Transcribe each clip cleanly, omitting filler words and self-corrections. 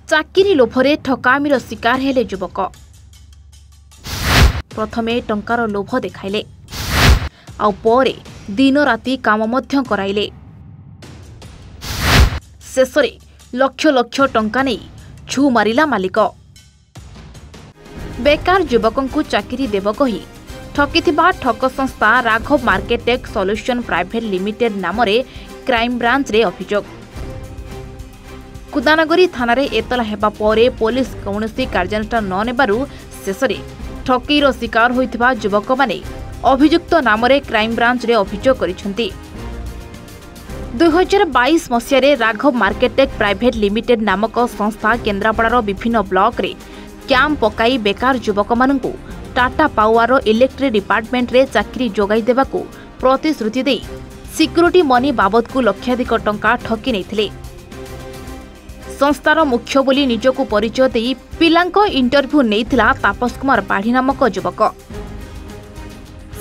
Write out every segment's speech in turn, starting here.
चाकिरी लोभरे ठकामीर शिकार हेले युवक। प्रथमे टंकार लोभ देखाइले आउ परे दिन राति काम मध्य कराइले। शेषरे लक्ष लक्ष टंका नहीं छु मारिला मालिक। बेकार युवकंकु चाकिरी देव कही ठकिथिबा ठक संस्था Raghav marketech solution private limited नामरे क्राइम ब्रांच रे अभियोग। कुदानगरी थाना रे एतला हेबा परे पुलिस कौनसी कार्यानुष्ठान न नेबारु शेषरे ठकीर शिकार होइथिबा युवक माने अभियुक्त नामरे क्राइम ब्रांच रे अभियोग करिसेंती। 2022 मसियारे राघव मार्केटेक प्राइवेट लिमिटेड नामक संस्था केन्द्रापड़ार विभिन्न ब्लॉक रे कैंप पकाई बेकार युवक मानकु टाटा पावर इलेक्ट्रिक डिपार्टमेंट रे चाकरी जोगाई देबाकू प्रतिश्रुति दे सिक्योरिटी मनी बाबद को लक्षाधिक टंका ठकी नैथिले। संस्थार मुख्य बोली निजकू परिचय दे पिलांको इंटरव्यू नैथिला तापस कुमार पाढ़ी नामक युवक।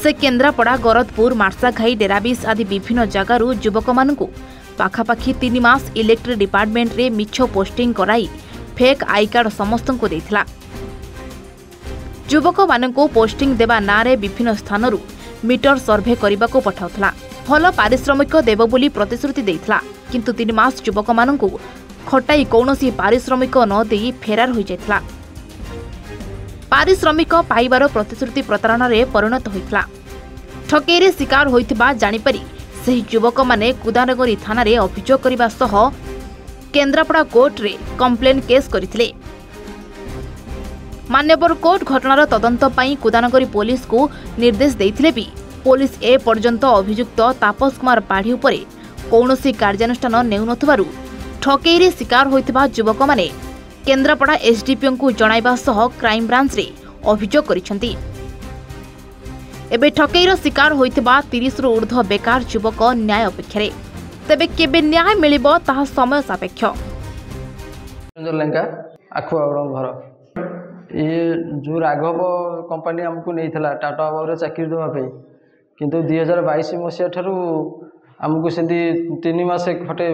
से केन्द्रापड़ा गरदपुर मार्साघाई डेराबिस आदि विभिन्न जगारू युवक मानकू पाखापाखि 3 मास इलेक्ट्रिक डिपार्टमेंट रे मिछ पोस्टिंग कराई फेक आई कार्ड समस्त को देथिला। युवक मानकू पोस्टिंग देवा नारे विभिन्न स्थानरू मीटर सर्वे करने पठाउथला। भल पारिश्रमिक देव बोली प्रतिश्रुति देथिला, किंतु 3 मास युवक मानकू खटाई कौनसी पारिश्रमिक न देई फेरार हो जाइथिला। पारिश्रमिक पाइबार प्रतिश्रुति प्रतारणा रे परिणत होइथिला। ठकेईरे शिकार होइथिबा जानिपारी सही युवक माने कुदानगरी थाना रे अभियोग करिबा सह केन्द्रापड़ा कोर्ट रे कंप्लेन केस करथिले। मान्यवर कोर्ट घटनार तदंत पई कुदानगरी पुलिस को निर्देश देइथिले भी पुलिस ए पर्यंत अभियुक्त तापस कुमार पाढ़ी उपरे कौनसी कार्यानुष्ठान नेउ नथबारु ठकेईरे शिकार होइथिबा युवक माने केन्द्रापड़ा एसडीपीओ को जणाइबा सह क्राइम ब्रांच रे अभियोग करिसेंती। एबे ठकेईर शिकार होइथिबा 30 रु ऊर्ध्व बेकार युवक न्याय अपेक्षा तेबे केबे न्याय मिलिबो ताहा समय सापेक्ष। घर ये जो राघव कंपनी आमको नहीं था टाटा पावर चाकरी देवाई किंतु 2022 मसीहा ठारू आमको से 3 मास खटे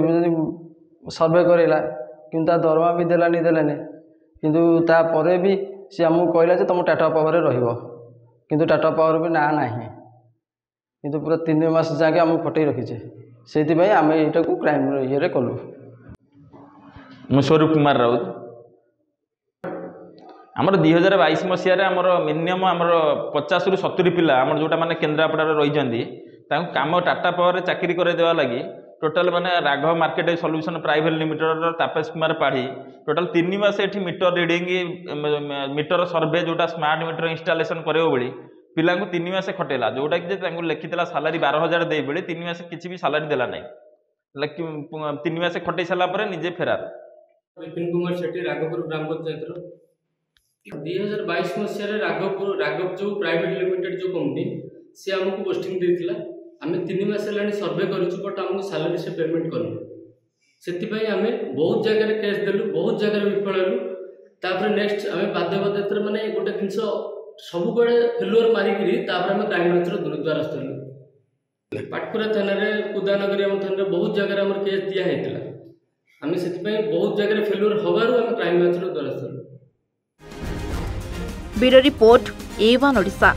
सर्वे करेला किंतु दरमा भी देलानी किंतु तापर भी सी आमको कहला जे तुम टाटा पावर रहिबो किंतु टाटा पावर भी ना नहीं किंतु पूरा 3 मास जाके आमको खटे रखीचे से आम यहाँ को क्राइम ये कलु। मु स्वरूप कुमार राउत आमर 2022 मसीह आमर मिनिमम आमर 50 रु 70 पिला आमर जोटा माने केन्द्रापड़ा रही काम टाटा पावर चाकरी करदेवा लगी टोटाल माने Raghav market solution private limited Tapas Kumar Padhi total 3 मास एठी मीटर रीडिंग मीटर सर्वे जोटा स्मार्ट मीटर इंस्टॉलेशन करे बेली पिला 3 मास खटेला जोटा कि लिखिला सालारी 12,000 दे बेले 3 मास किसी भी सालारी देला नहीं 3 मास खटे सारा निजे फेरार। विपिन कुमार शेट्टी राघवपुर ग्राम पंचायत 2022 मसीह राघव जो प्राइवेट लिमिटेड जो कंपनी सी आमको पोस्टिंग देथिला आम 3 मास है सर्वे करूँ बट आमको सालारी से पेमेंट करनी आम बहुत जगह केस देलु बहुत जगह विफल हेलु तापर नेक्स्ट आम बाध्य माने गोटे जिनस सब फेलुअर मारिकी आम क्राइम ब्रांच द्वारस्थ हेलु। पाटकुरा थाना कुदानगरी आम थाना बहुत जगह आम केस दिखाई आम से बहुत जगह फेलुअर हबार आम क्राइम ब्रांच द्वारस्थ हेलु। Bureau report A1 Odisha.